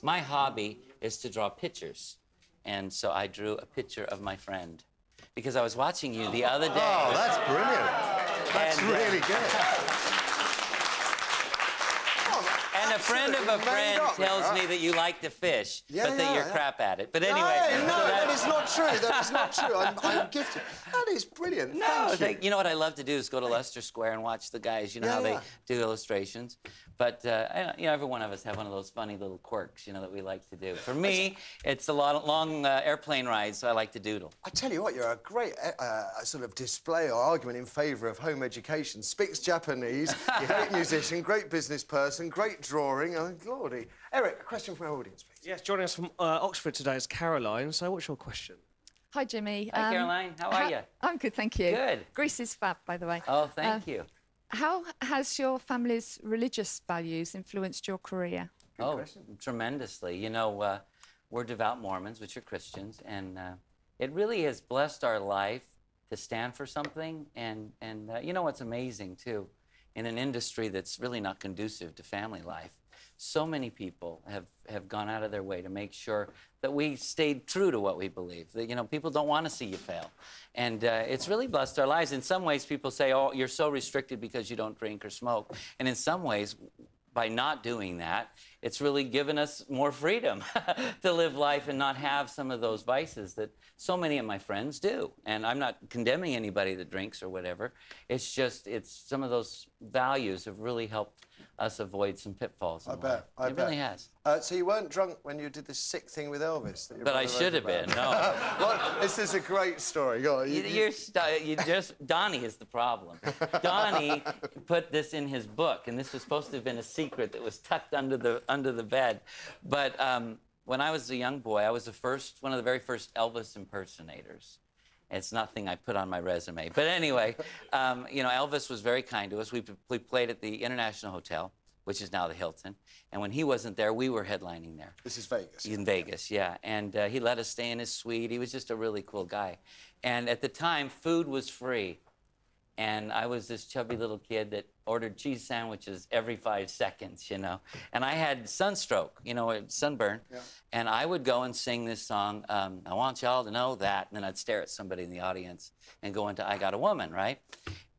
My hobby is to draw pictures. And so I drew a picture of my friend. Because I was watching you the other day. Oh, that's brilliant. That's really good. And a friend of a friend tells me that you like to fish, but that you're crap at it. But anyway... No, that is not true. That is not true. I'm gifted. That is brilliant. No, Thank you. You know what I love to do is go to Leicester Square and watch the guys, you know how they do illustrations. But, you know, every one of us have one of those funny little quirks, you know, that we like to do. For me, it's a long airplane ride, so I like to doodle. I tell you what, you're a great sort of display or argument in favour of home education. Speaks Japanese, you're a great musician, great business person, great drawing. Oh, lordy. Eric, a question from our audience, please. Yes, joining us from Oxford today is Caroline. So what's your question? Hi, Jimmy. Hi, Caroline. How are you? I'm good, thank you. Good. Greece is fab, by the way. Oh, thank you. How has your family's religious values influenced your career? Tremendously. You know, we're devout Mormons, which are Christians, and it really has blessed our life to stand for something. And you know what's amazing, too? In an industry that's really not conducive to family life, so many people have gone out of their way to make sure that we stayed true to what we believe. That, you know, people don't want to see you fail. And it's really blessed our lives. In some ways, people say, oh, you're so restricted because you don't drink or smoke. And in some ways, by not doing that, it's really given us more freedom to live life and not have some of those vices that so many of my friends do. And I'm not condemning anybody that drinks or whatever. It's just, some of those values have really helped us avoid some pitfalls in life. I bet. It really has. So you weren't drunk when you did this sick thing with Elvis? That But I should have been, no. Well, this is a great story. Go on. Donnie is the problem. Donnie put this in his book, and this was supposed to have been a secret that was tucked under the bed. But when I was a young boy, I was one of the very first Elvis impersonators. It's nothing I put on my resume. But anyway, you know, Elvis was very kind to us. We played at the International Hotel, which is now the Hilton. And when he wasn't there, we were headlining there. This is Vegas. In Vegas, yeah. And he let us stay in his suite. He was just a really cool guy. And at the time, food was free. And I was this chubby little kid that ordered cheese sandwiches every 5 seconds, you know. And I had sunstroke, you know, sunburn. Yeah. And I would go and sing this song, I want y'all to know that. And then I'd stare at somebody in the audience and go into I Got a Woman, right?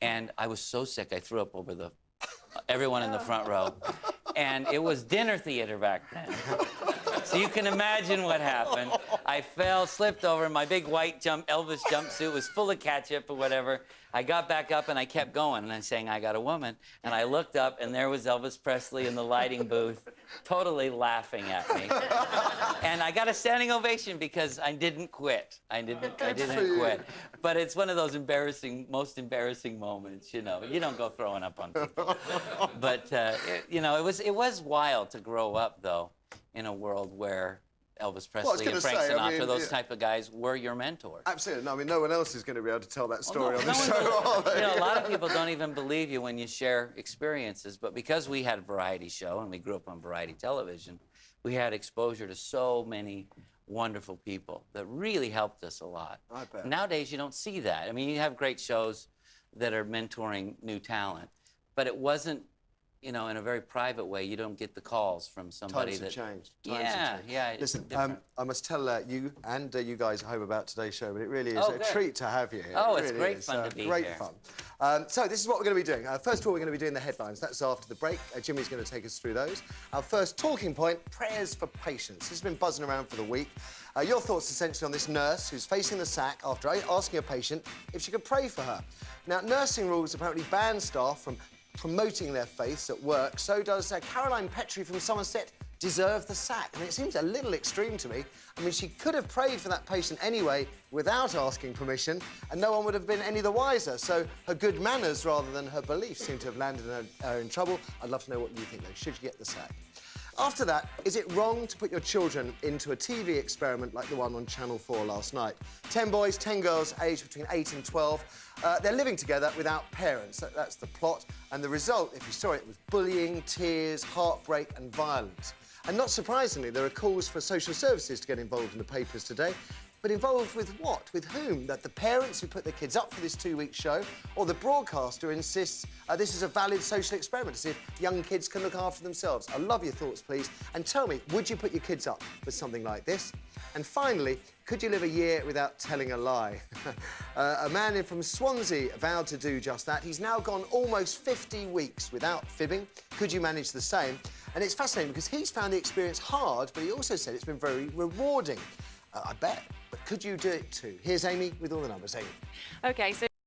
And I was so sick, I threw up over everyone in the front row. And it was dinner theater back then. So you can imagine what happened. I fell, slipped over, my big white Elvis jumpsuit was full of ketchup or whatever. I got back up and I kept going and I sang I Got a Woman. And I looked up and there was Elvis Presley in the lighting booth, totally laughing at me. And I got a standing ovation because I didn't quit. I didn't quit. But it's one of those most embarrassing moments, you know. You don't go throwing up on people. But, you know, it was wild to grow up, though, in a world where Elvis Presley and Frank Sinatra, those type of guys, were your mentors. Absolutely. No, I mean, no one else is going to be able to tell that story on the show, are they? You know, a lot of people don't even believe you when you share experiences, but because we had a variety show and we grew up on variety television, we had exposure to so many wonderful people that really helped us a lot. I bet. Nowadays, you don't see that. I mean, you have great shows that are mentoring new talent, but it wasn't, you know, in a very private way. You don't get the calls from somebody Times have changed. Yeah. Listen, I must tell you and you guys at home about today's show, but it really is a treat to have you here. Oh, it's great fun to be here. Great fun. So this is what we're going to be doing. First of all, we're going to be doing the headlines. That's after the break. Jimmy's going to take us through those. Our first talking point, prayers for patients. This has been buzzing around for the week. Your thoughts essentially on this nurse who's facing the sack after asking a patient if she could pray for her. Now, nursing rules apparently ban staff from promoting their faiths at work. So does Caroline Petrie from Somerset deserve the sack? I mean, it seems a little extreme to me. I mean, she could have prayed for that patient anyway without asking permission, and no one would have been any the wiser. So her good manners rather than her beliefs seem to have landed her in trouble. I'd love to know what you think, though. Should you get the sack? After that, is it wrong to put your children into a TV experiment like the one on Channel 4 last night? 10 boys, 10 girls, aged between 8 and 12. They're living together without parents. That's the plot. And the result, if you saw it, was bullying, tears, heartbreak and violence. And not surprisingly, there are calls for social services to get involved in the papers today. But involved with what? With whom? That the parents who put their kids up for this 2-week show, or the broadcaster insists this is a valid social experiment to see if young kids can look after themselves? I love your thoughts, please. And tell me, would you put your kids up for something like this? And finally, could you live a year without telling a lie? A man from Swansea vowed to do just that. He's now gone almost 50 weeks without fibbing. Could you manage the same? And it's fascinating because he's found the experience hard, but he also said it's been very rewarding. I bet. But could you do it too? Here's Amy with all the numbers. Amy. OK, so